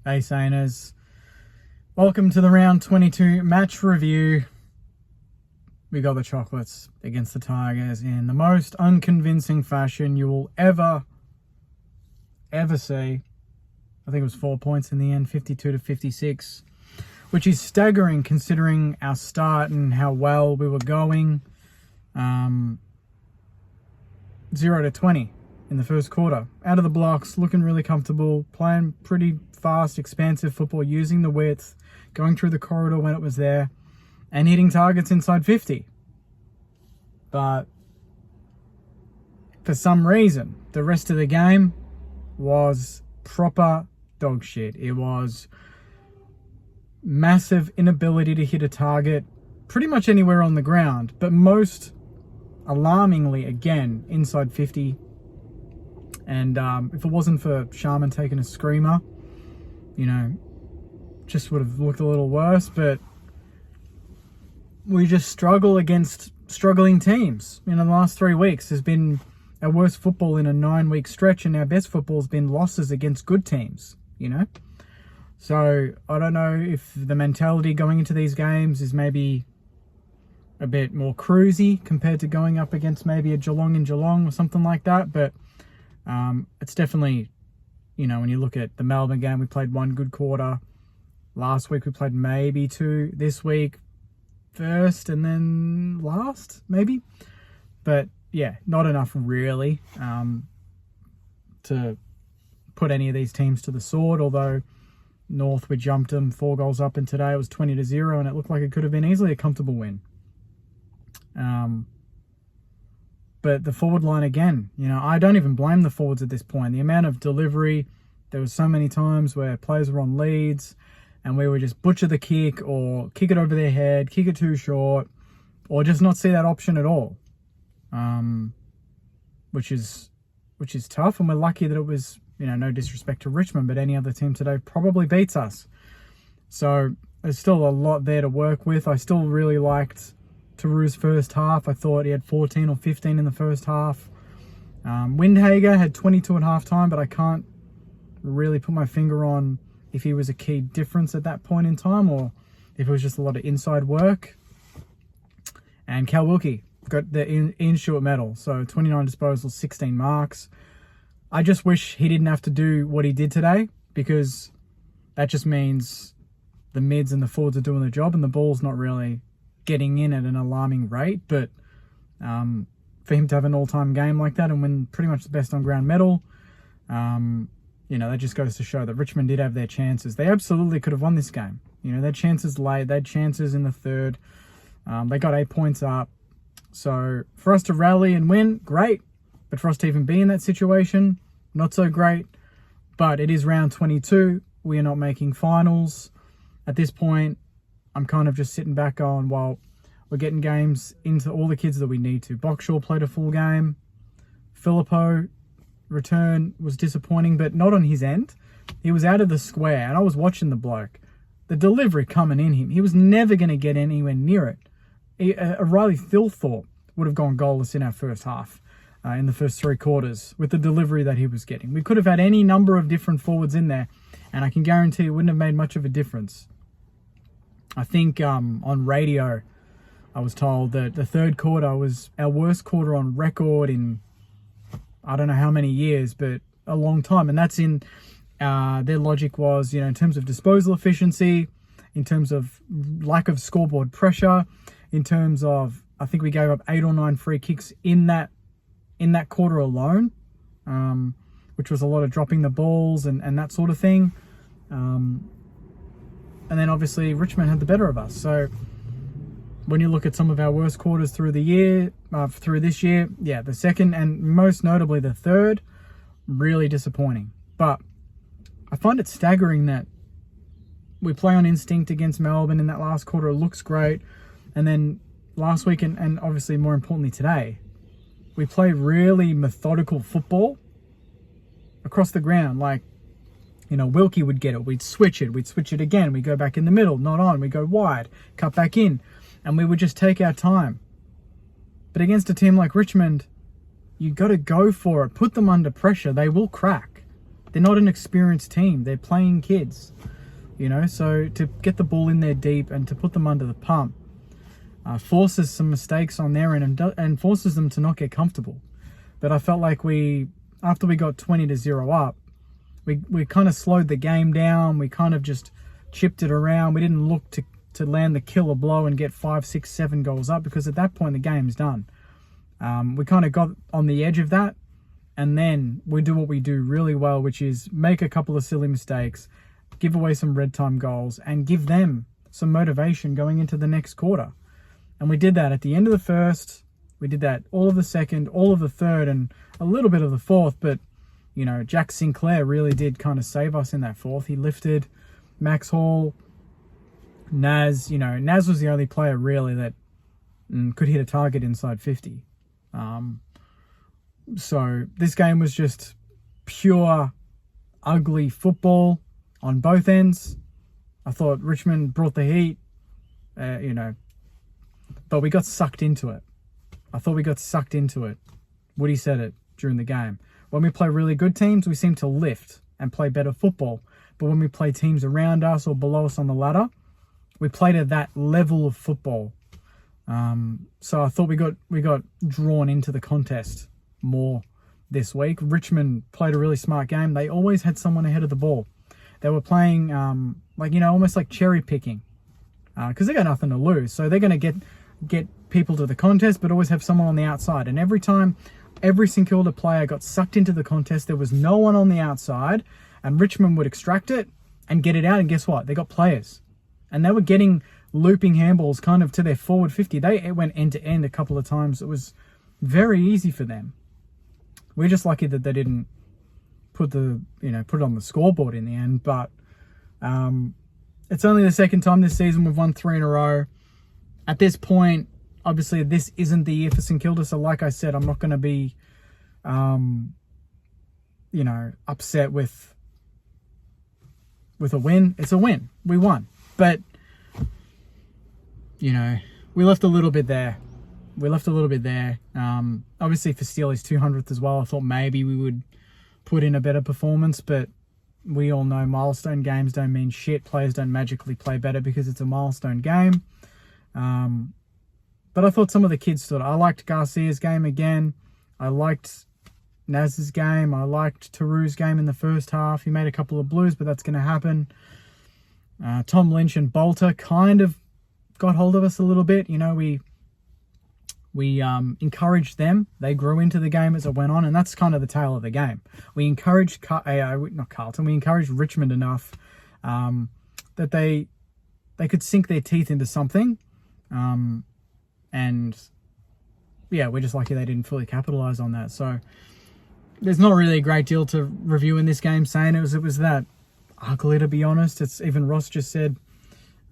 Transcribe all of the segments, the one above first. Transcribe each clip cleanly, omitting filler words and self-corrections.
Hey Saners, welcome to the round 22 match review. We got the Chocolates against the Tigers in the most unconvincing fashion you will ever see. I think it was 4 points in the end, 52-56, which is staggering considering our start and how well we were going. 0-20 in the first quarter. Out of the blocks, looking really comfortable, playing pretty fast, expansive football, using the width, going through the corridor when it was there, and hitting targets inside 50. But for some reason, the rest of the game was proper dog shit. It was massive inability to hit a target pretty much anywhere on the ground, but most alarmingly, again, inside 50. And if it wasn't for Sharman taking a screamer, just would have looked a little worse. But we just struggle against struggling teams. In the last 3 weeks has been our worst football in a 9-week stretch, and our best football has been losses against good teams, So I don't know if the mentality going into these games is maybe a bit more cruisy compared to going up against maybe a Geelong in Geelong or something like that. But it's definitely, when you look at the Melbourne game, we played one good quarter. Last week we played maybe two. This week, first and then last, maybe. But yeah, not enough really to put any of these teams to the sword. Although North, we jumped them 4 goals up, and today it was 20-0, and it looked like it could have been easily a comfortable win. But the forward line again, I don't even blame the forwards at this point. The amount of delivery, there was so many times where players were on leads and we would just butcher the kick or kick it over their head, kick it too short, or just not see that option at all. Which is tough, and we're lucky that it was, no disrespect to Richmond, but any other team today probably beats us. So there's still a lot there to work with. I still really liked Taru's first half. I thought he had 14 or 15 in the first half. Windhager had 22 at half time, but I can't really put my finger on if he was a key difference at that point in time or if it was just a lot of inside work. And Cal Wilkie got the Ian Stewart medal. So 29 disposals, 16 marks. I just wish he didn't have to do what he did today, because that just means the mids and the forwards are doing the job and the ball's not really getting in at an alarming rate. But for him to have an all-time game like that and win pretty much the best on-ground medal, that just goes to show that Richmond did have their chances. They absolutely could have won this game. They had chances late. They had chances in the third. They got 8 points up. So for us to rally and win, great. But for us to even be in that situation, not so great. But it is round 22. We are not making finals. At this point, I'm kind of just sitting back going, well, we're getting games into all the kids that we need to. Boxall played a full game. Filippo return was disappointing, but not on his end. He was out of the square, and I was watching the bloke. The delivery coming in him, he was never going to get anywhere near it. Riley Thilthorpe would have gone goalless in our first half, in the first 3 quarters, with the delivery that he was getting. We could have had any number of different forwards in there, and I can guarantee it wouldn't have made much of a difference. I think on radio, I was told that the third quarter was our worst quarter on record in I don't know how many years, but a long time. And that's in their logic was, in terms of disposal efficiency, in terms of lack of scoreboard pressure, in terms of, I think we gave up 8 or 9 free kicks in that quarter alone, which was a lot of dropping the balls and that sort of thing. And then obviously Richmond had the better of us. So when you look at some of our worst quarters through this year, yeah, the second and most notably the third, really disappointing. But I find it staggering that we play on instinct against Melbourne in that last quarter. It looks great. And then last week, and obviously more importantly today, we play really methodical football across the ground. Like, Wilkie would get it. We'd switch it again. We go back in the middle, not on. We go wide, cut back in. And we would just take our time. But against a team like Richmond, you got to go for it. Put them under pressure. They will crack. They're not an experienced team. They're playing kids, you know. So to get the ball in there deep and to put them under the pump forces some mistakes on their end and forces them to not get comfortable. But I felt like after we got 20-0 up, we kind of slowed the game down. We kind of just chipped it around. We didn't look to land the killer blow and get 5, 6, 7 goals up, because at that point the game's done. We kind of got on the edge of that, and then we do what we do really well, which is make a couple of silly mistakes, give away some red time goals, and give them some motivation going into the next quarter. And we did that at the end of the first. We did that all of the second, all of the third, and a little bit of the fourth. But, you know, Jack Sinclair really did kind of save us in that fourth. He lifted Max Hall, Naz. You know, Naz was the only player really that could hit a target inside 50. So this game was just pure ugly football on both ends. I thought Richmond brought the heat, you know, but we got sucked into it. I thought we got sucked into it. Woody said it during the game. When we play really good teams, we seem to lift and play better football. But when we play teams around us or below us on the ladder, we played at that level of football. So I thought we got drawn into the contest more this week. Richmond played a really smart game. They always had someone ahead of the ball. They were playing like, you know, almost like cherry picking, because they got nothing to lose. So they're going to get people to the contest, but always have someone on the outside. And every time every St Kilda player got sucked into the contest, there was no one on the outside, and Richmond would extract it and get it out. And guess what? They got players, and they were getting looping handballs kind of to their forward 50. It went end to end a couple of times. It was very easy for them. We're just lucky that they didn't put it on the scoreboard in the end. But it's only the second time this season we've won 3 in a row. At this point, obviously, this isn't the year for St Kilda. So like I said, I'm not going to be, upset with a win. It's a win. We won. But, you know, we left a little bit there. Obviously, for Steely's 200th as well, I thought maybe we would put in a better performance. But we all know milestone games don't mean shit. Players don't magically play better because it's a milestone game. But I thought some of the kids stood. I liked Garcia's game again. I liked Naz's game. I liked Taru's game in the first half. He made a couple of blues, but that's going to happen. Tom Lynch and Bolter kind of got hold of us a little bit. You know, we encouraged them. They grew into the game as it went on, and that's kind of the tale of the game. We encouraged we encouraged Richmond enough that they could sink their teeth into something. And yeah, we're just lucky they didn't fully capitalize on that. So there's not really a great deal to review in this game, saying it was that ugly, to be honest. It's even Ross just said,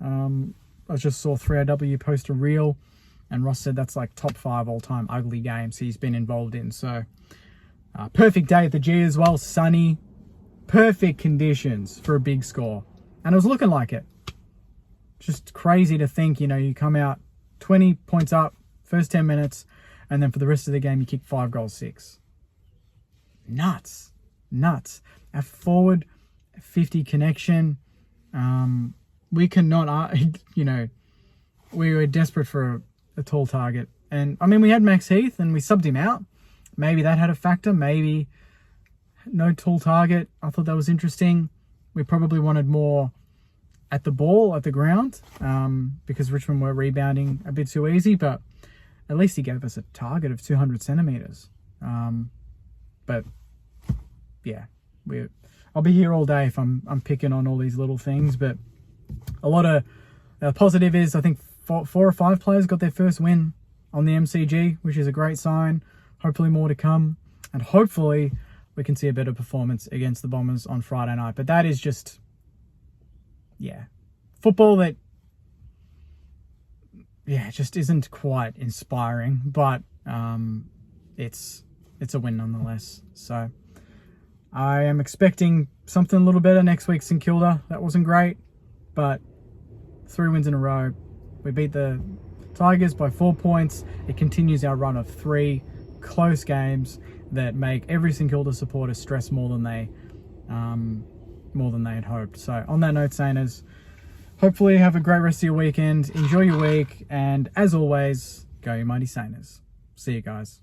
I just saw 3AW post a reel, and Ross said that's like top 5 all-time ugly games he's been involved in. So perfect day at the G as well, sunny, perfect conditions for a big score, and it was looking like it. Just crazy to think, you know, you come out 20 points up first 10 minutes, and then for the rest of the game you kick 5 goals 6. Nuts. Our forward 50 connection, we cannot, you know, we were desperate for a tall target. And I mean, we had Max Heath and we subbed him out. Maybe that had a factor. Maybe no tall target. I thought that was interesting. We probably wanted more at the ball, at the ground, because Richmond were rebounding a bit too easy, but at least he gave us a target of 200 centimetres. But yeah, I'll be here all day if I'm picking on all these little things. But a lot of positive is, I think 4 or 5 players got their first win on the MCG, which is a great sign. Hopefully more to come, and hopefully we can see a better performance against the Bombers on Friday night. But that is just, yeah, football that, yeah, just isn't quite inspiring, but it's a win nonetheless. So I am expecting something a little better next week. St Kilda, that wasn't great, but 3 wins in a row. We beat the Tigers by 4 points. It continues our run of 3 close games that make every St Kilda supporter stress more than they more than they had hoped. So on that note, Sainers, hopefully have a great rest of your weekend. Enjoy your week. And as always, go you mighty Sainers. See you guys.